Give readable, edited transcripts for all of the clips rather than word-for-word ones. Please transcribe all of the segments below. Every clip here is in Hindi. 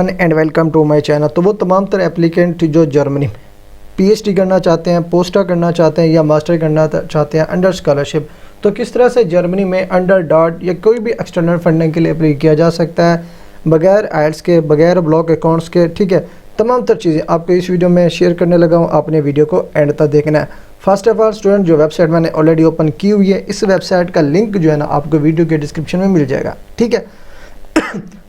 And welcome to my channel. तो वो तमाम तरह एप्लीकेंट जो जर्मनी में पीएचडी करना चाहते हैं, पोस्टा करना चाहते हैं या मास्टर करना चाहते हैं अंडर स्कॉलरशिप, तो किस तरह से जर्मनी में अंडर डॉट या कोई भी एक्सटर्नल फंडिंग के लिए अप्लाई किया जा सकता है बगैर आइल्स के, बगैर ब्लॉक अकाउंट्स के। ठीक है, तमाम तर चीज़ें आपको इस वीडियो में शेयर करने लगा हूँ। आपने वीडियो को एंड तक देखना है। फर्स्ट ऑफ ऑल स्टूडेंट, जो वेबसाइट मैंने ऑलरेडी ओपन की हुई है, इस वेबसाइट का लिंक जो है ना आपको वीडियो के डिस्क्रिप्शन में मिल जाएगा। ठीक है,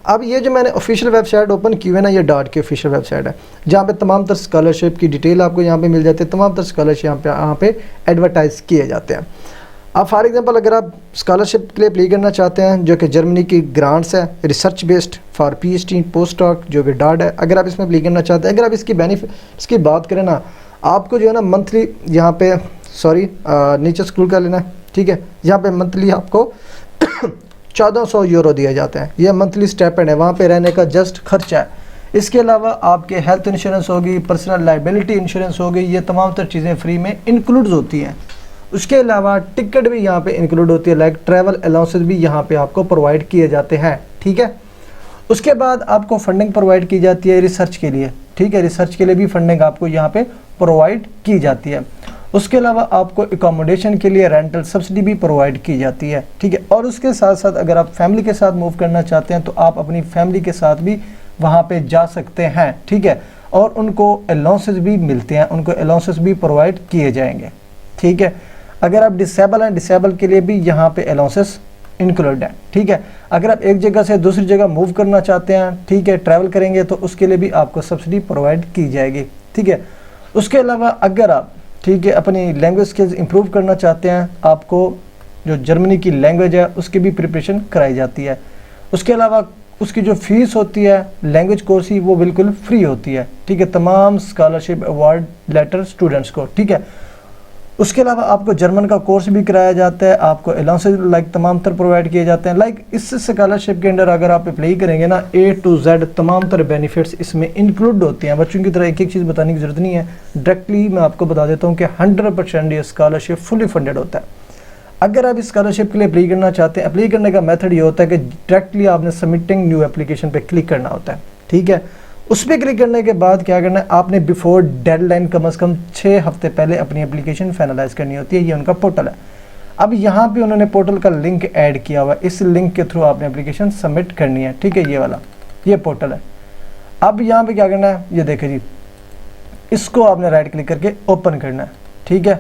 अब ये जो मैंने ऑफिशियल वेबसाइट ओपन की हुई है ना, ये डॉट की ऑफिशियल वेबसाइट है जहाँ पे तमाम तर स्कॉलरशिप की डिटेल आपको यहाँ पे मिल जाती है। तमाम तर स्कॉलरशिप यहाँ पे एडवर्टाइज किए जाते हैं। अब फॉर एग्जांपल अगर आप स्कॉलरशिप के लिए अप्लाई करना चाहते हैं जो कि जर्मनी की ग्रांट्स है, research based for PhD post doc जो कि डॉट है, अगर आप इसमें अप्लाई करना चाहते हैं, अगर आप इसकी बेनिफिट्स की बात करें ना, आपको जो है ना मंथली यहाँ पे नीचे स्क्रॉल कर लेना है। ठीक है, यहाँ पे मंथली आपको 1400 यूरो दिए जाते हैं। यह मंथली स्टेपेंड है, वहाँ पे रहने का जस्ट खर्चा है। इसके अलावा आपके हेल्थ इंश्योरेंस होगी, पर्सनल लाइबिलिटी इंश्योरेंस होगी, ये तमाम तर चीज़ें फ्री में इंक्लूड होती हैं। उसके अलावा टिकट भी यहाँ पे इंक्लूड होती है, लाइक ट्रैवल अलाउंसेस भी यहाँ पे आपको प्रोवाइड किए जाते हैं। ठीक है, उसके बाद आपको फंडिंग प्रोवाइड की जाती है रिसर्च के लिए। ठीक है, रिसर्च के लिए भी फंडिंग आपको यहाँ पे प्रोवाइड की जाती है। उसके अलावा आपको एकोमोडेशन के लिए रेंटल सब्सिडी भी प्रोवाइड की जाती है। ठीक है, और उसके साथ साथ अगर आप फैमिली के साथ मूव करना चाहते हैं तो आप अपनी फैमिली के साथ भी वहाँ पे जा सकते हैं। ठीक है, और उनको अलाउंसेस भी मिलते हैं, उनको अलाउंसेस भी प्रोवाइड किए जाएंगे। ठीक है, अगर आप डिसेबल हैं, डिसेबल के लिए भी यहाँ पे अलाउंसेस इंक्लूड है। ठीक है, अगर आप एक जगह से दूसरी जगह मूव करना चाहते हैं, ठीक है, ट्रैवल करेंगे तो उसके लिए भी आपको सब्सिडी प्रोवाइड की जाएगी। ठीक है, उसके अलावा अगर आप अपनी लैंग्वेज स्किल्स इंप्रूव करना चाहते हैं, आपको जो जर्मनी की लैंग्वेज है उसकी भी प्रिपरेशन कराई जाती है। उसके अलावा उसकी जो फीस होती है लैंग्वेज कोर्स की, वो बिल्कुल फ्री होती है। ठीक है, तमाम स्कॉलरशिप अवार्ड लेटर स्टूडेंट्स को। ठीक है, उसके अलावा आपको जर्मन का कोर्स भी कराया जाता है, आपको अलाउंसेस लाइक तमाम तर प्रोवाइड किए जाते हैं। लाइक इस स्कॉलरशिप के अंडर अगर आप अप्लाई करेंगे ना, A to Z तमाम तर बेनिफिट्स इसमें इंक्लूड होते हैं। बच्चों की तरह एक एक चीज़ बताने की ज़रूरत नहीं है, डायरेक्टली मैं आपको बता देता हूँ कि 100% ये स्कॉलरशिप फुली फंडेड होता है। अगर आप इस स्कॉलरशिप के लिए अप्लाई करना चाहते हैं, अप्लाई करने का मेथड ये होता है कि डायरेक्टली आपने सबमिटिंग न्यू एप्लीकेशन पर क्लिक करना होता है। ठीक है, उस पर क्लिक करने के बाद क्या करना है, आपने बिफोर डेडलाइन कम से कम 6 हफ्ते पहले अपनी एप्लीकेशन फाइनलाइज करनी होती है। ये उनका पोर्टल है। अब यहाँ पे उन्होंने पोर्टल का लिंक ऐड किया हुआ है, इस लिंक के थ्रू आपने एप्लीकेशन सबमिट करनी है। ठीक है, ये वाला ये पोर्टल है। अब यहाँ पे क्या करना है, ये देखिए जी, इसको आपने राइट क्लिक करके ओपन करना है। ठीक है,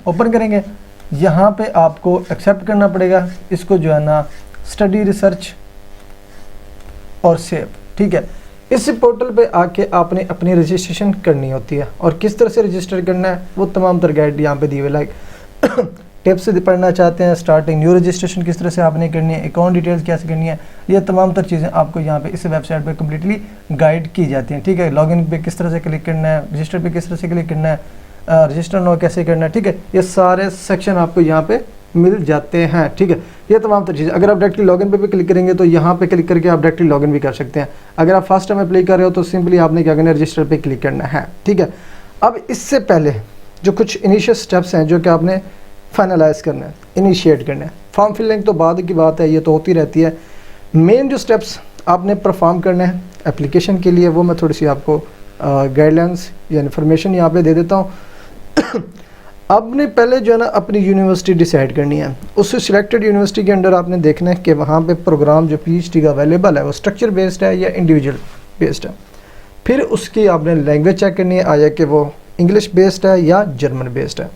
ओपन करेंगे, यहाँ पे आपको एक्सेप्ट करना पड़ेगा इसको, जो है ना स्टडी रिसर्च और सेव। ठीक है, इस पोर्टल पे आके आपने अपनी रजिस्ट्रेशन करनी होती है, और किस तरह से रजिस्टर करना है वो तमाम तर गाइड यहाँ पे दी हुई। लाइक टिप्स पढ़ना चाहते हैं, स्टार्टिंग न्यू रजिस्ट्रेशन किस तरह से आपने करनी है, अकाउंट डिटेल्स कैसे करनी है, ये तमाम तर चीज़ें आपको यहाँ पे इस वेबसाइट पे कम्प्लीटली गाइड की जाती हैं। ठीक है, लॉगिन पे किस तरह से क्लिक करना है, रजिस्टर पे किस तरह से क्लिक करना है, रजिस्टर नो कैसे करना है। ठीक है, ये सारे सेक्शन आपको यहाँ पे मिल जाते हैं। ठीक है, ये तमाम तर चीज़ें, अगर आप डायरेक्टली लॉगिन पे भी क्लिक करेंगे तो यहाँ पे क्लिक करके आप डायरेक्टली लॉगिन भी कर सकते हैं। अगर आप फर्स्ट टाइम अप्लाई कर रहे हो तो सिंपली आपने क्या करना है, रजिस्टर पे क्लिक करना है। ठीक है, अब इससे पहले जो कुछ इनिशियल स्टेप्स हैं जो कि आपने फाइनलाइज करना है, इनिशिएट करना है। फॉर्म फिलिंग तो बाद की बात है, ये तो होती रहती है। मेन जो स्टेप्स आपने परफॉर्म करना है एप्लीकेशन के लिए, वो मैं थोड़ी सी आपको गाइडलाइंस या इन्फॉर्मेशन यहाँ पे दे देता हूँ। आपने पहले जो है ना अपनी यूनिवर्सिटी डिसाइड करनी है। उस सिलेक्टेड यूनिवर्सिटी के अंडर आपने देखना है कि वहाँ पे प्रोग्राम जो पीएचडी का अवेलेबल है वो स्ट्रक्चर बेस्ड है या इंडिविजुअल बेस्ड है। फिर उसकी आपने लैंग्वेज चेक करनी है, आया कि वो इंग्लिश बेस्ड है या जर्मन बेस्ड है।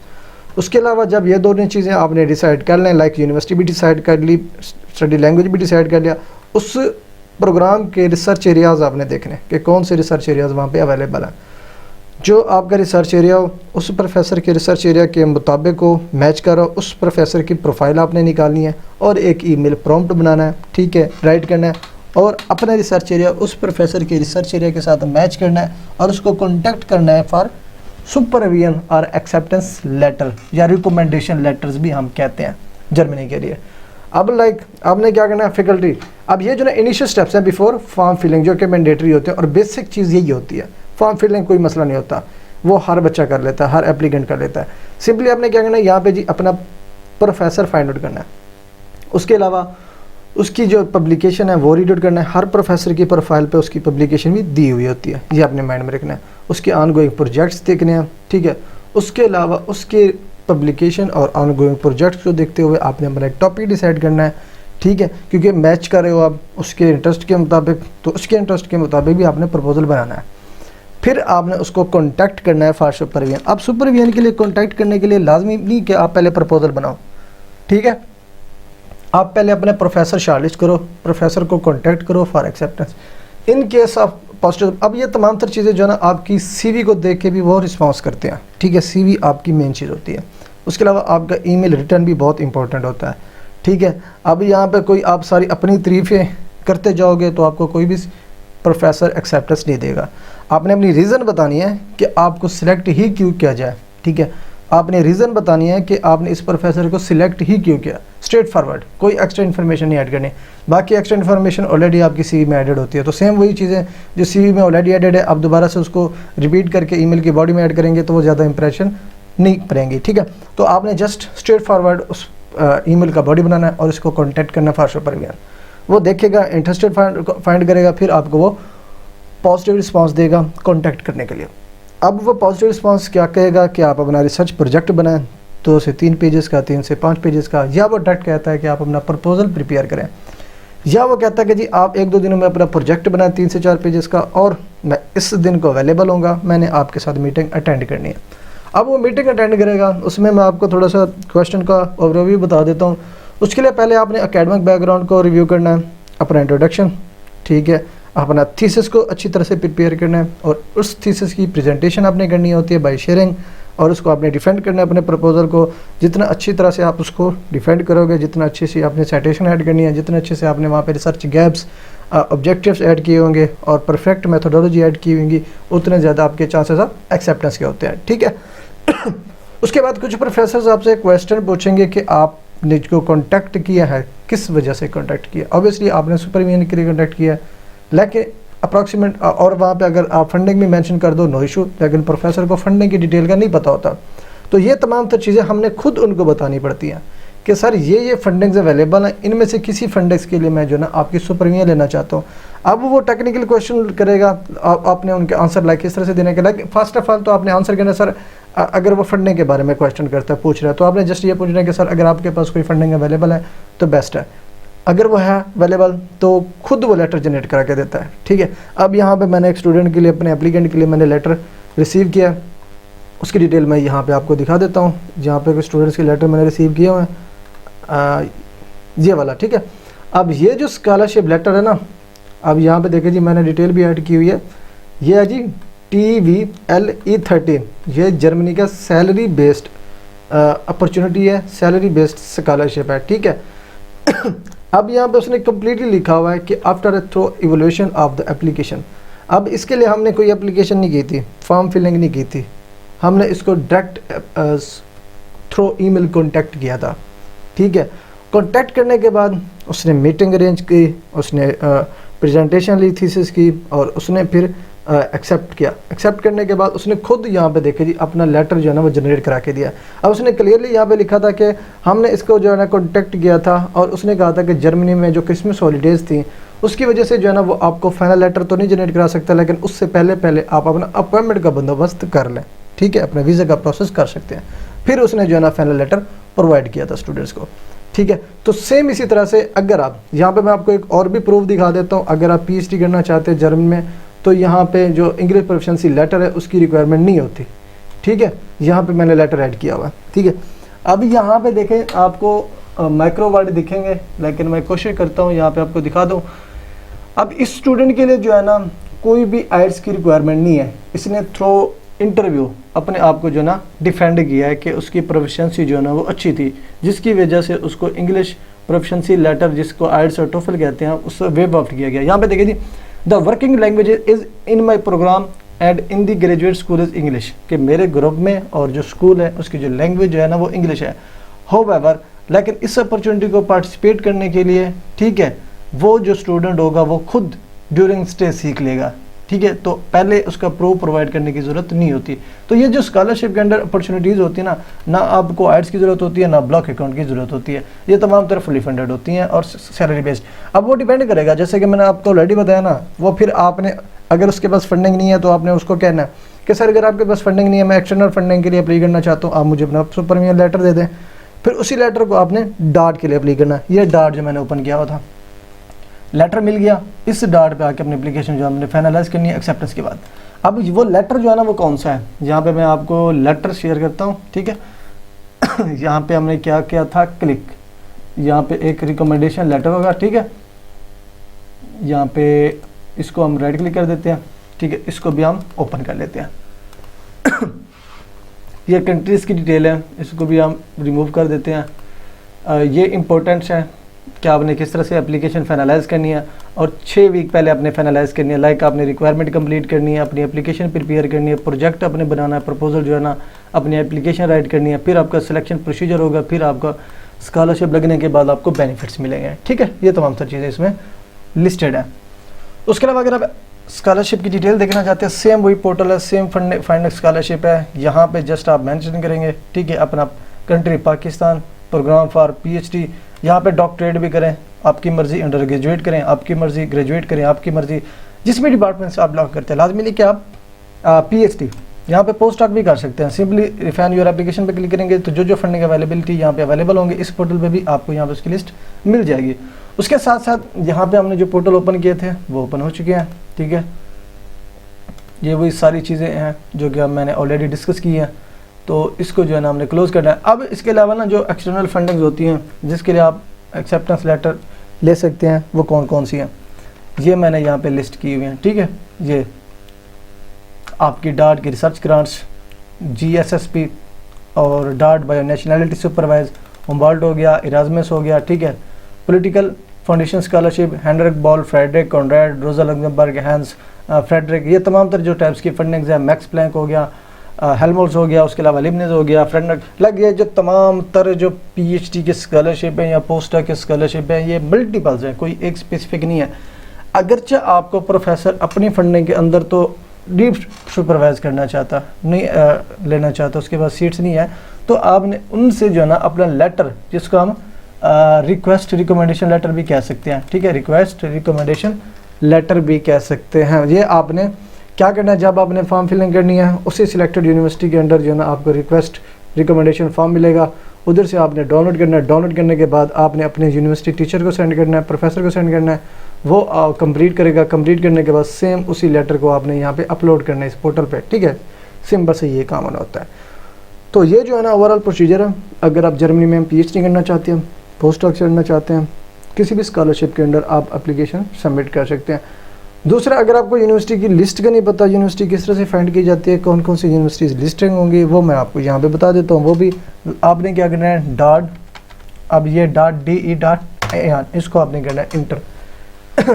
उसके अलावा जब ये दोनों चीज़ें आपने डिसाइड कर लें, लाइक यूनिवर्सिटी भी डिसाइड कर ली, स्टडी लैंग्वेज भी डिसाइड कर लिया, उस प्रोग्राम के रिसर्च एरियाज़ आपने देखने कि कौन से रिसर्च एरियाज़ वहाँ पर अवेलेबल हैं। जो आपका रिसर्च एरिया हो उस प्रोफेसर के रिसर्च एरिया के मुताबिक हो, मैच करो, उस प्रोफेसर की प्रोफाइल आपने निकालनी है और एक ईमेल प्रॉम्प्ट बनाना है। ठीक है, राइट करना है और अपना रिसर्च एरिया उस प्रोफेसर के रिसर्च एरिया के साथ मैच करना है और उसको कॉन्टैक्ट करना है फॉर सुपरविजन और एक्सेप्टेंस लेटर या रिकमेंडेशन लेटर्स भी हम कहते हैं जर्मनी के लिए। अब लाइक आपने क्या करना है, फैकल्टी। अब ये जो ना इनिशियल स्टेप्स हैं बिफोर फॉर्म फिलिंग जो कि मैंडेटरी होते हैं, और बेसिक चीज़ यही होती है। फॉर्म फिलिंग कोई मसला नहीं होता, वो हर बच्चा कर लेता है, हर एप्लीकेंट कर लेता है। सिंपली आपने क्या करना है, यहाँ पे जी अपना प्रोफेसर फाइंड आउट करना है। उसके अलावा उसकी जो पब्लिकेशन है वो रीड आउट करना है। हर प्रोफेसर की प्रोफाइल पे उसकी पब्लिकेशन भी दी हुई होती है, ये आपने माइंड में रखना है। उसके ऑनगोइंग प्रोजेक्ट्स देखने हैं, ठीक है। उसके अलावा उसके पब्लिकेशन और ऑनगोइंग प्रोजेक्ट्स को देखते हुए आपने अपना एक टॉपिक डिसाइड करना है, ठीक है, क्योंकि मैच कर रहे हो आप उसके इंटरेस्ट के मुताबिक, तो उसके इंटरेस्ट के मुताबिक भी आपने प्रपोजल बनाना है। फिर आपने उसको कॉन्टैक्ट करना है फॉर सुपरविजन। अब सुपरविजन के लिए कॉन्टैक्ट करने के लिए लाजमी नहीं कि आप पहले प्रपोजल बनाओ, ठीक है। आप पहले अपने प्रोफेसर शॉर्टलिस्ट करो, प्रोफेसर को कॉन्टैक्ट करो for acceptance in case of positive. अब ये तमाम तर चीज़ें जो है ना आपकी सीवी को देख के भी वो रिस्पॉन्स करते हैं, ठीक है। सीवी आपकी मेन चीज़ होती है। उसके अलावा आपका ईमेल रिटर्न भी बहुत इंपॉर्टेंट होता है, ठीक है। अब यहाँ पे कोई आप सारी अपनी तारीफ़ें करते जाओगे तो आपको कोई भी प्रोफेसर एक्सेप्टेंस नहीं देगा। आपने अपनी रीज़न बतानी है कि आपको सिलेक्ट ही क्यों किया जाए, ठीक है। आपने रीज़न बतानी है कि आपने इस प्रोफेसर को सिलेक्ट ही क्यों किया, स्ट्रेट फॉरवर्ड, कोई एक्स्ट्रा इन्फॉर्मेशन नहीं ऐड करनी। बाकी एक्स्ट्रा इन्फॉर्मेशन ऑलरेडी आपकी सीवी में एडेड होती है, तो सेम वही चीज़ें जो सीवी में ऑलरेडी एडेड है आप दोबारा से उसको रिपीट करके ईमेल की बॉडी में ऐड करेंगे तो वो ज़्यादा इंप्रेशन नहीं पड़ेंगी, ठीक है। तो आपने जस्ट स्ट्रेट फॉरवर्ड उस ईमेल का बॉडी बनाना है और इसको कॉन्टैक्ट करना फॉर सुपरविजन। वो देखेगा, इंटरेस्टेड फाइंड करेगा, फिर आपको वो पॉजिटिव रिस्पांस देगा कॉन्टैक्ट करने के लिए। अब वो पॉजिटिव रिस्पांस क्या कहेगा कि आप अपना रिसर्च प्रोजेक्ट बनाएं 2 से 3 पेजेस का, 3 से 5 पेजेस का, या वो डायरेक्ट कहता है कि आप अपना प्रपोजल प्रिपेयर करें, या वो कहता है कि जी आप 1-2 दिनों में अपना प्रोजेक्ट बनाएं 3 से 4 पेजेस का और मैं इस दिन को अवेलेबल होऊंगा, मैंने आपके साथ मीटिंग अटेंड करनी है। अब वो मीटिंग अटेंड करेगा, उसमें मैं आपको थोड़ा सा क्वेश्चन का ओवरव्यू बता देता हूँ। उसके लिए पहले आपने एकेडमिक बैकग्राउंड को रिव्यू करना है, अपना इंट्रोडक्शन, ठीक है, अपना थीसिस को अच्छी तरह से प्रिपेयर करना है और उस थीसिस की प्रेजेंटेशन आपने करनी होती है बाय शेयरिंग, और उसको आपने डिफेंड करना है अपने प्रपोजल को। जितना अच्छी तरह से आप उसको डिफेंड करोगे, जितना अच्छे से आपने साइटेशन ऐड करनी है, जितना अच्छे से आपने वहाँ पे रिसर्च गैप्स, ऑब्जेक्टिव्स ऐड किए होंगे और परफेक्ट मेथोडोलॉजी ऐड की होंगी, उतने ज़्यादा आपके चांसेस ऑफ एक्सेप्टेंस के होते हैं, ठीक है। उसके बाद कुछ प्रोफेसर्स आपसे क्वेश्चन पूछेंगे कि आपने जो कॉन्टैक्ट किया है किस वजह से कॉन्टैक्ट किया। ऑब्वियसली आपने सुपरविजन के लिए कॉन्टैक्ट किया है, लेकिन अप्रॉक्सीमेट और वहाँ पे अगर आप फंडिंग भी मेंशन कर दो नो इशू, लेकिन प्रोफेसर को फंडिंग की डिटेल का नहीं पता होता। तो ये तमाम तो चीज़ें हमने खुद उनको बतानी पड़ती हैं कि सर ये फंडिंग्स अवेलेबल हैं, इनमें से किसी फंडिंग्स के लिए मैं जो ना आपकी सुपरविजन लेना चाहता हूँ। अब वो टेक्निकल क्वेश्चन करेगा, आपने उनके आंसर लाइक किस तरह से देने के लाइक फर्स्ट ऑफ ऑल तो आपने आंसर करना सर, अगर वो फंडिंग के बारे में क्वेश्चन करता है, पूछ रहा है, तो आपने जस्ट ये पूछना है कि सर अगर आपके पास कोई फंडिंग अवेलेबल है तो बेस्ट है, अगर वो है अवेलेबल तो खुद वो लेटर जनरेट करा के देता है, ठीक है। अब यहाँ पे मैंने एक स्टूडेंट के लिए, अपने एप्लीकेंट के लिए मैंने लेटर रिसीव किया, उसकी डिटेल मैं यहाँ पे आपको दिखा देता हूँ। जहाँ पे कुछ स्टूडेंट्स के लेटर मैंने रिसीव किए हुए हैं, ये वाला, ठीक है। अब ये जो स्कॉलरशिप लेटर है ना, अब यहाँ पे देखिए जी मैंने डिटेल भी ऐड की हुई है, ये है जी TVLE13, ये जर्मनी का सैलरी बेस्ड अपॉर्चुनिटी है, सैलरी बेस्ड स्कॉलरशिप है, ठीक है। अब यहाँ पे उसने कम्प्लीटली लिखा हुआ है कि after a throw evolution of the application. अब इसके लिए हमने कोई एप्लीकेशन नहीं की थी, फॉर्म फिलिंग नहीं की थी, हमने इसको डायरेक्ट थ्रो ईमेल कॉन्टैक्ट किया था, ठीक है। कॉन्टैक्ट करने के बाद उसने मीटिंग अरेंज की, उसने प्रेजेंटेशन ली थीसिस की, और उसने फिर एक्सेप्ट किया। एक्सेप्ट करने के बाद उसने खुद यहाँ पे देखे जी अपना लेटर जो है ना वो जनरेट करा के दिया। अब उसने क्लियरली यहाँ पे लिखा था कि हमने इसको जो है ना कॉन्टैक्ट किया था और उसने कहा था कि जर्मनी में जो क्रिसमस हॉलीडेज़ थी उसकी वजह से जो है ना वो आपको फाइनल लेटर तो नहीं जनरेट करा सकता, लेकिन उससे पहले आप अपना अपॉइंटमेंट का बंदोबस्त कर लें, ठीक है, अपने वीज़ा का प्रोसेस कर सकते हैं। फिर उसने जो है ना फाइनल लेटर प्रोवाइड किया था स्टूडेंट्स को, ठीक है। तो सेम इसी तरह से अगर आप यहाँ पे मैं आपको एक और भी प्रूफ दिखा देता हूँ, अगर आप PhD करना चाहते हैं जर्मनी में तो यहाँ पे जो इंग्लिश प्रोफिशिएंसी लेटर है उसकी रिक्वायरमेंट नहीं होती, ठीक है। यहाँ पे मैंने लेटर ऐड किया हुआ है, ठीक है। अब यहाँ पे देखें आपको माइक्रो वर्ड दिखेंगे, लेकिन मैं कोशिश करता हूँ यहाँ पे आपको दिखा दूँ। अब इस स्टूडेंट के लिए जो है ना कोई भी आइल्स की रिक्वायरमेंट नहीं है, इसने थ्रू इंटरव्यू अपने आप को जो ना डिफेंड किया है कि उसकी प्रोफिशिएंसी जो है ना वो अच्छी थी, जिसकी वजह से उसको इंग्लिश प्रोफिशिएंसी लेटर जिसको आइल्स और टोफल कहते हैं उससे वेव ऑफ किया गया। यहाँ पे देखिए जी the working language is in my program and in the graduate school is English, कि मेरे ग्रुप में और जो स्कूल है उसकी जो लैंग्वेज जो है ना वो इंग्लिश है। हाउएवर लेकिन इस अपॉर्चुनिटी को पार्टिसिपेट करने के लिए, ठीक है, वो जो स्टूडेंट होगा वो खुद ड्यूरिंग स्टे सीख लेगा, ठीक है, तो पहले उसका प्रूफ प्रोवाइड करने की ज़रूरत नहीं होती। तो ये जो स्कॉलरशिप के अंदर अपॉर्चुनिटीज़ होती है ना आपको आइट्स की ज़रूरत होती है, ना ब्लॉक अकाउंट की ज़रूरत होती है, ये तमाम तरफ फुली फंडेड होती हैं और सैलरी बेस्ड। अब वो डिपेंड करेगा, जैसे कि मैंने आपको ऑलरेडी बताया ना, वो फिर आपने अगर उसके पास फंडिंग नहीं है तो आपने उसको कहना है कि सर अगर आपके पास फंडिंग नहीं है, मैं एक्सटर्नल फंडिंग के लिए अप्लाई करना चाहता हूँ, आप मुझे अपना सुपरवीजन लेटर दे दें। फिर उसी लेटर को आपने डार्ट के लिए अप्लाई करना है। ये डार्ट जो मैंने ओपन किया हुआ था, लेटर मिल गया, इस डार्ट पे आके अपनी एप्लीकेशन जो हमने फाइनलाइज करनी है एक्सेप्टेंस के बाद। अब वो लेटर जो है ना वो कौन सा है, यहाँ पे मैं आपको लेटर शेयर करता हूँ, ठीक है। यहाँ पे हमने क्या किया था, क्लिक, यहाँ पे एक रिकमेंडेशन लेटर होगा, ठीक है। यहाँ पे इसको हम राइट क्लिक कर देते हैं, ठीक है, इसको भी हम ओपन कर लेते हैं। ये कंट्रीज़ की डिटेल है, इसको भी हम रिमूव कर देते हैं। ये इम्पोर्टेंट्स है कि आपने किस तरह से एप्लीकेशन फाइनलाइज करनी है और 6 वीक पहले आपने फाइनलाइज करनी है। लाइक आपने रिक्वायरमेंट कंप्लीट करनी है, अपनी एप्लीकेशन प्रिपेयर करनी है, प्रोजेक्ट अपने बनाना है, प्रपोजल जो है ना अपनी एप्लीकेशन राइट करनी है, फिर आपका सिलेक्शन प्रोसीजर होगा, फिर आपका स्कॉलरशिप लगने के बाद आपको बेनिफिट्स मिलेंगे, ठीक है। ये तमाम सारी चीज़ें इसमें लिस्टेड है। उसके अलावा अगर आप स्कॉलरशिप की डिटेल देखना चाहते हैं, सेम वही पोर्टल है, सेम फाइंड स्कॉलरशिप है। यहाँ पे जस्ट आप मेंशन करेंगे, ठीक है, अपना country Pakistan, program for PhD, यहाँ पे डॉक्टरेट भी करें, आपकी मर्जी, अंडर ग्रेजुएट करें आपकी मर्जी, ग्रेजुएट करें आपकी मर्जी, जिस भी डिपार्टमेंट से आप लॉग करते हैं। लाजमी नहीं कि आप पीएचडी, यहाँ पे पोस्ट डॉक भी कर सकते हैं। सिंपली रिफाइन योर एप्लीकेशन पे क्लिक करेंगे तो जो फंडिंग अवेलेबिलिटी यहाँ पे अवेलेबल होंगे इस पोर्टल पे भी आपको यहाँ पे उसकी लिस्ट मिल जाएगी। उसके साथ साथ यहाँ पे हमने जो पोर्टल ओपन किए थे वो ओपन हो चुके हैं, ठीक है। ये वही सारी चीज़ें हैं जो कि मैंने ऑलरेडी डिस्कस की हैं, तो इसको जो है ना हमने क्लोज़ करना है। अब इसके अलावा ना जो एक्सटर्नल फंडिंग होती हैं जिसके लिए आप एक्सेप्टेंस लेटर ले सकते हैं, वो कौन कौन सी हैं, ये मैंने यहाँ पे लिस्ट की हुई हैं, ठीक है। ये आपकी डार्ट की रिसर्च ग्रांट्स, GSSP और डार्ट बायो नेशनैलिटी सुपरवाइज, हुम्बोल्ट हो गया, इरास्मस हो गया, ठीक है। Political foundation scholarship, Heinrich Boll, Friedrich Konrad, Rosa Luxemburg, Hans Friedrich, ये तमाम तरह जो टाइप्स की फंडिंग्स है, मैक्स प्लैंक हो गया, हेल्महोल्ट्ज हो गया, उसके अलावा लिबनिज हो गया, फ्रेडरिक लग ये जो तमाम तरह जो PhD के स्कॉलरशिप हैं या पोस्ट डॉक के स्कॉलरशिप हैं, ये मल्टीपल्स हैं, कोई एक स्पेसिफिक नहीं है। अगरचे आपको प्रोफेसर अपनी फंडिंग के अंदर तो डीप सुपरवाइज करना चाहता नहीं, लेना चाहता, उसके पास सीट्स नहीं है, तो आपने उनसे जो है ना अपना लेटर, जिसको हम रिक्वेस्ट रिकमेंडेशन लेटर भी कह सकते हैं, ठीक है, रिक्वेस्ट रिकमेंडेशन लेटर भी कह सकते हैं। ये आपने क्या करना है, जब आपने फॉर्म फिलिंग करनी है उसी सिलेक्टेड यूनिवर्सिटी के अंडर जो है ना आपको रिक्वेस्ट रिकमेंडेशन फॉर्म मिलेगा, उधर से आपने डाउनलोड करना है। डाउनलोड करने के बाद आपने अपने यूनिवर्सिटी टीचर को सेंड करना है, प्रोफेसर को सेंड करना है, वो कंप्लीट करेगा। कंप्लीट करने के बाद सेम उसी लेटर को आपने यहाँ पे अपलोड करना है इस पोर्टल पे, ठीक है। सिंपल से ये काम होना होता है। तो ये जो है ना ओवरऑल प्रोसीजर है। अगर आप जर्मनी में PhD करना चाहते हैं, पोस्ट डॉक करना चाहते हैं, किसी भी स्कॉलरशिप के अंडर आप एप्लीकेशन सबमिट कर सकते हैं। दूसरा, अगर आपको यूनिवर्सिटी की लिस्ट का नहीं पता, यूनिवर्सिटी किस तरह से फाइंड की जाती है, कौन कौन सी यूनिवर्सिटीज़ लिस्टिंग होंगी, वो मैं आपको यहाँ पे बता देता हूँ। वो भी आपने क्या करना है, डॉट, अब ये .de.an, इसको आपने करना है इंटर।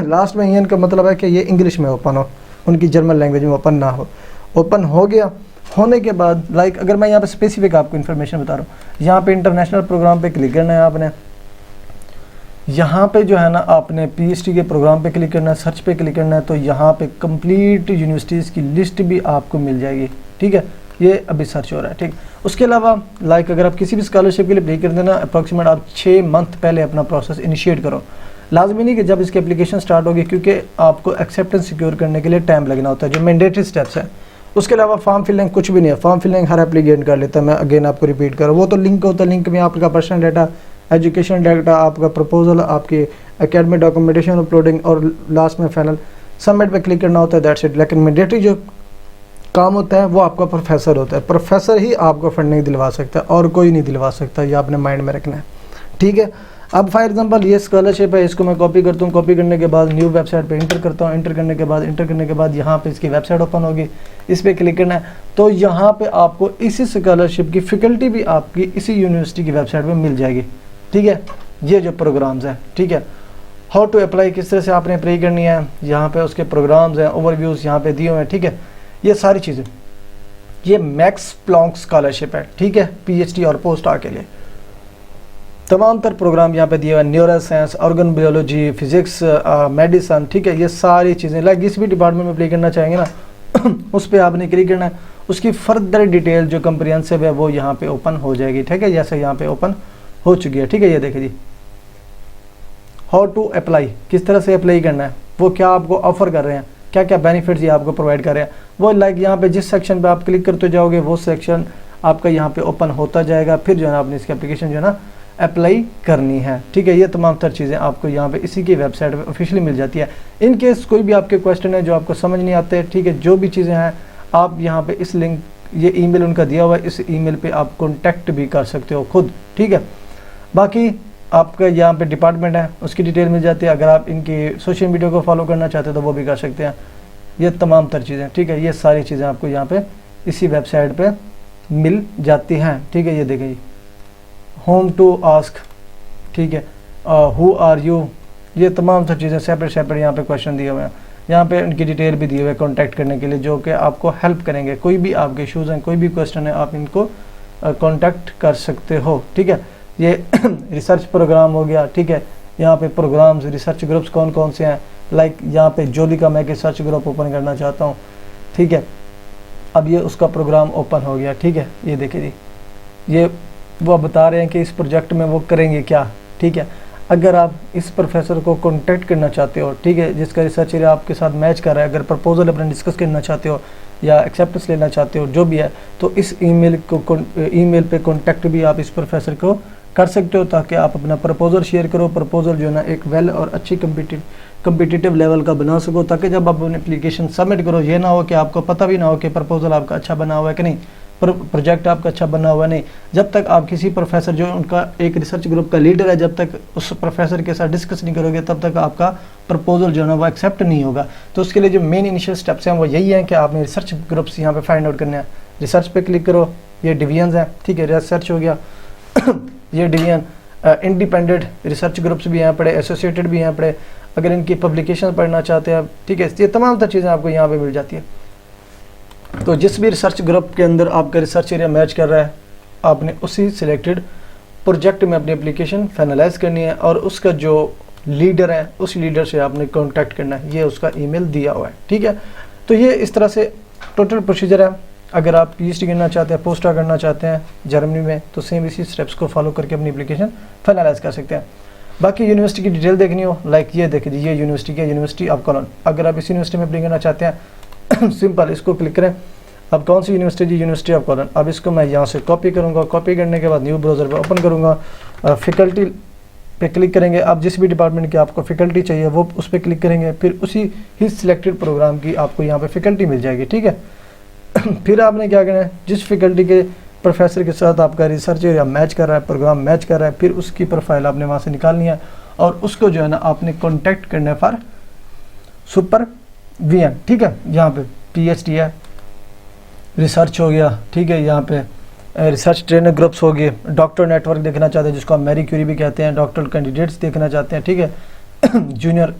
लास्ट में EN का मतलब है कि ये इंग्लिश में ओपन हो, उनकी जर्मन लैंग्वेज में ओपन ना हो। ओपन हो गया, होने के बाद लाइक अगर मैं यहाँ पे स्पेसिफिक आपको इन्फॉर्मेशन बता रहा हूँ, यहाँ पे इंटरनेशनल प्रोग्राम पे क्लिक करना है आपने। यहाँ पे जो है ना आपने PhD के प्रोग्राम पे क्लिक करना है, सर्च पे क्लिक करना है, तो यहाँ पे कंप्लीट यूनिवर्सिटीज़ की लिस्ट भी आपको मिल जाएगी, ठीक है। ये अभी सर्च हो रहा है, ठीक। उसके अलावा लाइक अगर आप किसी भी स्कॉलरशिप के लिए अप्लाई कर देना, अप्रॉक्सीमेट आप 6 मंथ पहले अपना प्रोसेस इनिशिएट करो। लाजमी नहीं कि जब इसकी एप्लीकेशन स्टार्ट होगी, क्योंकि आपको एक्सेप्टेंस सिक्योर करने के लिए टाइम लगना होता है, जो मैंडेटरी स्टेप्स है। उसके अलावा फॉर्म फिलिंग कुछ भी नहीं है, फॉर्म फिलिंग हर एप्लीकेंट कर लेता है। मैं अगेन आपको रिपीट करूँ, वो तो लिंक होता है, लिंक में आपका पर्सनल डाटा, एजुकेशन डाटा, आपका प्रपोजल, आपकी एकेडमिक डॉक्यूमेंटेशन अपलोडिंग और लास्ट में फाइनल सबमिट पे क्लिक करना होता है, दैट्स इट। लेकिन मैंडेटरी जो काम होता है वो आपका प्रोफेसर होता है। प्रोफेसर ही आपको फंडिंग दिलवा सकता है और कोई नहीं दिलवा सकता, ये आपने माइंड में रखना है, ठीक है। अब फॉर एग्जांपल ये स्कॉलरशिप है, इसको मैं कॉपी करता हूँ, कॉपी करने के बाद न्यू वेबसाइट पे इंटर करता हूँ, इंटर करने के बाद यहाँ पे इसकी वेबसाइट ओपन होगी, इस पर क्लिक करना है। तो यहाँ पे आपको इसी स्कॉलरशिप की फैकल्टी भी आपकी इसी यूनिवर्सिटी की वेबसाइट पे मिल जाएगी, ठीक है। ये जो प्रोग्राम्स हैं, ठीक है, हाउ टू अप्लाई, किस तरह से आपने अप्लाई करनी है, यहाँ पे उसके प्रोग्राम्स हैं, ओवरव्यूज़ यहाँ पे दिए हुए हैं, ठीक है। ये सारी चीज़ें, ये मैक्स प्लॉन्क स्कॉलरशिप है, ठीक है, PhD और पोस्ट डॉक के लिए। तमाम तर प्रोग्राम यहाँ पे दिए हुए हैं, neuroscience, organ biology, physics, medicine, ठीक है, ये सारी चीज़ें लाइक जिस भी डिपार्टमेंट में अप्लाई करना चाहेंगे ना उस पर आपने क्लिक करना है, उसकी फर्दर डिटेल जो कंप्रिहेंसिव है वो यहाँ पे ओपन हो जाएगी, ठीक है, जैसे यहाँ पे ओपन हो चुकी है, ठीक है। ये देखिए जी, हाउ टू अप्लाई, किस तरह से अप्लाई करना है, वो क्या आपको ऑफर कर रहे हैं, क्या क्या बेनिफिट्स ये आपको प्रोवाइड कर रहे हैं, वो लाइक यहाँ पे जिस सेक्शन पे आप क्लिक करते जाओगे वो सेक्शन आपका यहाँ पे ओपन होता जाएगा, फिर जो है ना आपने इसकी एप्लीकेशन जो है ना अप्लाई करनी है, ठीक है। ये तमाम तर चीज़ें आपको यहाँ पे इसी की वेबसाइट पे ऑफिशियली मिल जाती है। इन केस कोई भी आपके क्वेश्चन है जो आपको समझ नहीं आते, ठीक है, जो भी चीज़ें हैं आप यहाँ पे इस लिंक, ये ईमेल उनका दिया हुआ है, इस ईमेल पे आप कॉन्टैक्ट भी कर सकते हो खुद, ठीक है। बाकी आपका यहाँ पे डिपार्टमेंट है उसकी डिटेल मिल जाती है, अगर आप इनकी सोशल मीडिया को फॉलो करना चाहते हो तो वो भी कर सकते हैं। ये तमाम तर चीज़ें, ठीक है, ये सारी चीज़ें आपको यहाँ पे इसी वेबसाइट पे मिल जाती हैं, ठीक है। ये देखिए, होम टू आस्क, ठीक है, हु आर यू, ये तमाम सब चीज़ें सेपरेट यहाँ पे क्वेश्चन दिए हुए हैं, यहाँ पे उनकी डिटेल भी दिए हुए हैं कॉन्टैक्ट करने के लिए, जो कि आपको हेल्प करेंगे। कोई भी आपके इशूज़ हैं, कोई भी क्वेश्चन है, आप इनको कॉन्टैक्ट कर सकते हो, ठीक है। ये रिसर्च प्रोग्राम हो गया, ठीक है, यहाँ पे प्रोग्राम्स, रिसर्च ग्रुप्स कौन कौन से हैं, लाइक यहाँ पे जोली का मैं रिसर्च ग्रुप ओपन करना चाहता हूँ, ठीक है, अब ये उसका प्रोग्राम ओपन हो गया, ठीक है। ये देखिए जी, ये वो बता रहे हैं कि इस प्रोजेक्ट में वो करेंगे क्या, ठीक है। अगर आप इस प्रोफेसर को कॉन्टैक्ट करना चाहते हो, ठीक है, जिसका रिसर्च एरिया आपके साथ मैच कर रहा है, अगर प्रपोजल अपना डिस्कस करना चाहते हो या एक्सेप्टेंस लेना चाहते हो, जो भी है, तो इस ईमेल पे कॉन्टैक्ट भी आप इस प्रोफेसर को कर सकते हो, ताकि आप अपना प्रपोजल शेयर करो, प्रपोजल जो है ना एक वेल और अच्छी कम्पिटिटिव लेवल का बना सको, ताकि जब आप अपनी एप्लीकेशन सबमिट करो ये ना हो कि आपको पता भी ना हो कि प्रपोजल आपका अच्छा बना हुआ है कि नहीं, प्रोजेक्ट आपका अच्छा बना हुआ नहीं। जब तक आप किसी प्रोफेसर जो उनका एक रिसर्च ग्रुप का लीडर है, जब तक उस प्रोफेसर के साथ डिस्कस नहीं करोगे तब तक आपका प्रपोजल जो है ना वो एक्सेप्ट नहीं होगा। तो उसके लिए जो मेन इनिशियल स्टेप्स हैं वो यही हैं कि आपने रिसर्च ग्रुप्स यहाँ पे फाइंड आउट करने हैं। रिसर्च पे क्लिक करो, ये डिवीजन्स हैं, ठीक है, रिसर्च हो गया ये डिवीजन, इंडिपेंडेंट रिसर्च ग्रुप्स भी हैं पड़े, एसोसिएटेड भी हैं पड़े, अगर इनकी पब्लिकेशन पढ़ना चाहते हैं, ठीक है, ये तमाम तर चीज़ें आपको यहाँ पे मिल जाती है। तो जिस भी रिसर्च ग्रुप के अंदर आपका रिसर्च एरिया मैच कर रहा है, आपने उसी सिलेक्टेड प्रोजेक्ट में अपनी एप्लीकेशन फाइनलाइज करनी है, और उसका जो लीडर है उस लीडर से आपने कांटेक्ट करना है, ये उसका ईमेल दिया हुआ है, ठीक है। तो ये इस तरह से टोटल प्रोसीजर है। अगर आप पीएचडी करना चाहते हैं, पोस्टा करना चाहते हैं जर्मनी में, तो सेम इसी स्टेप्स को फॉलो करके अपनी एप्लीकेशन फाइनलाइज कर सकते हैं। बाकी यूनिवर्सिटी की डिटेल देखनी हो, लाइक ये देखिए, ये यूनिवर्सिटी की यूनिवर्सिटी ऑफ कॉलोन, अगर आप इस यूनिवर्सिटी में अप्लाई करना चाहते हैं सिंपल इसको क्लिक करें। अब कौन सी यूनिवर्सिटी, यूनिवर्सिटी ऑफ कॉलोन। अब इसको मैं यहाँ से कॉपी करूँगा, कॉपी करने के बाद न्यू ब्राउज़र पर ओपन करूँगा, फैकल्टी पे क्लिक करेंगे। आप जिस भी डिपार्टमेंट की आपको फैकल्टी चाहिए वो उस पर क्लिक करेंगे, फिर उसी ही सिलेक्टेड प्रोग्राम की आपको यहाँ पे फैकल्टी मिल जाएगी, ठीक है। फिर आपने क्या करना है, जिस फैकल्टी के प्रोफेसर के साथ आपका रिसर्च एरिया मैच कर रहा है, प्रोग्राम मैच कर रहा है, फिर उसकी प्रोफाइल आपने वहाँ से निकालनी है और उसको जो है ना आपने कॉन्टैक्ट करना है फॉर सुपरविजन, ठीक है। यहाँ पे पीएचडी है, रिसर्च हो गया, ठीक है, यहाँ पे रिसर्च ट्रेनर ग्रुप्स हो गए, डॉक्टर नेटवर्क देखना चाहते हैं जिसको आप मैरी क्यूरी भी कहते हैं, डॉक्टर कैंडिडेट्स देखना चाहते हैं, ठीक है, जूनियर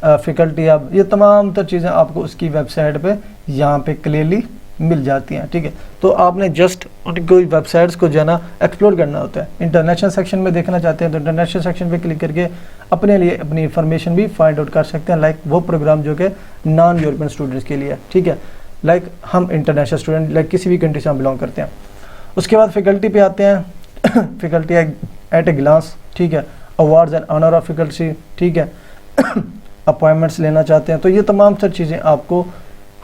फैकल्टी, अब ये तमाम तर चीज़ें आपको उसकी वेबसाइट पे यहाँ पे क्लियरली मिल जाती हैं, ठीक है। तो आपने जस्ट उनकी वेबसाइट्स को जो है ना एक्सप्लोर करना होता है। इंटरनेशनल सेक्शन में देखना चाहते हैं तो इंटरनेशनल सेक्शन पे क्लिक करके अपने लिए अपनी इन्फॉर्मेशन भी फाइंड आउट कर सकते हैं, लाइक वो प्रोग्राम जो कि नॉन यूरोपियन स्टूडेंट्स के लिए है, ठीक है, लाइक हम इंटरनेशनल स्टूडेंट, लाइक किसी भी कंट्री से हम बिलोंग करते हैं। उसके बाद फैकल्टी पे आते हैं फैकल्टी एट ए ग्लांस, ठीक है, awards and honour of faculty, ठीक है, अपॉइंटमेंट्स लेना चाहते हैं, तो ये तमाम सब चीज़ें आपको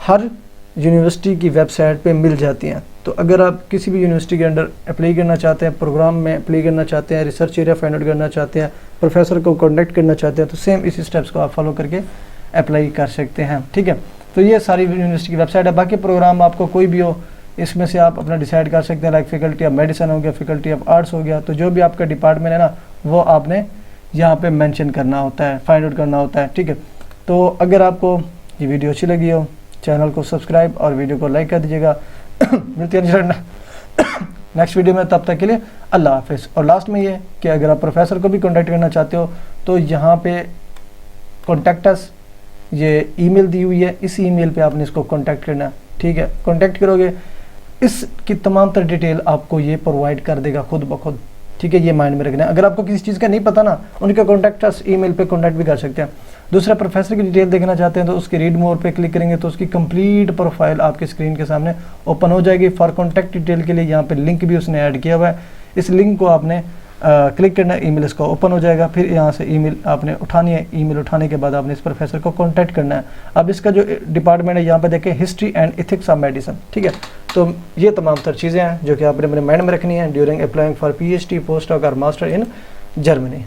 हर यूनिवर्सिटी की वेबसाइट पे मिल जाती हैं। तो अगर आप किसी भी यूनिवर्सिटी के अंडर अप्लाई करना चाहते हैं, प्रोग्राम में अप्लाई करना चाहते हैं, रिसर्च एरिया फाइंड आउट करना चाहते हैं, प्रोफेसर को कॉन्टैक्ट करना चाहते हैं, तो सेम इसी स्टेप्स को आप फॉलो करके अप्लाई कर सकते हैं, ठीक है। तो ये सारी यूनिवर्सिटी की वेबसाइट है। बाकी प्रोग्राम आपको कोई भी हो इसमें से आप अपना डिसाइड कर सकते हैं, लाइक फैकल्टी ऑफ मेडिसिन हो गया, फैकल्टी ऑफ आर्ट्स हो गया, तो जो भी आपका डिपार्टमेंट है ना वो आपने यहाँ पे मेंशन करना होता है, फाइंड आउट करना होता है, ठीक है। तो अगर आपको ये वीडियो अच्छी लगी हो, चैनल को सब्सक्राइब और वीडियो को लाइक कर दीजिएगा। मिलते हैं नेक्स्ट वीडियो में, तब तक के लिए अल्लाह हाफिज़। और लास्ट में ये कि अगर आप प्रोफेसर को भी कॉन्टैक्ट करना चाहते हो तो यहाँ पे कॉन्टैक्ट अस, ये ईमेल दी हुई है, इस ईमेल पे आपने इसको कॉन्टैक्ट करना है, ठीक है। कॉन्टैक्ट करोगे, इसकी तमाम तर डिटेल आपको ये प्रोवाइड कर देगा खुद ब खुद, ठीक है, ये माइंड में रखना है। अगर आपको किसी चीज़ का नहीं पता ना, उनके कॉन्टैक्ट अस ईमेल पे कॉन्टैक्ट भी कर सकते हैं। दूसरा, प्रोफेसर की डिटेल देखना चाहते हैं तो उसके रीड मोर पे क्लिक करेंगे तो उसकी कंप्लीट प्रोफाइल आपके स्क्रीन के सामने ओपन हो जाएगी। फॉर कॉन्टैक्ट डिटेल के लिए यहाँ पे लिंक भी उसने ऐड किया हुआ है, इस लिंक को आपने क्लिक करना है, ईमेल इसका ओपन हो जाएगा। फिर यहाँ से ईमेल आपने उठानी है, ईमेल उठाने के बाद आपने इस प्रोफेसर को कांटेक्ट करना है। अब इसका जो डिपार्टमेंट है यहाँ पे देखें, history and ethics of medicine, ठीक है। तो ये तमाम तर चीज़ें हैं जो कि आपने अपने माइंड में रखनी है during applying for PhD, post doc और मास्टर इन जर्मनी।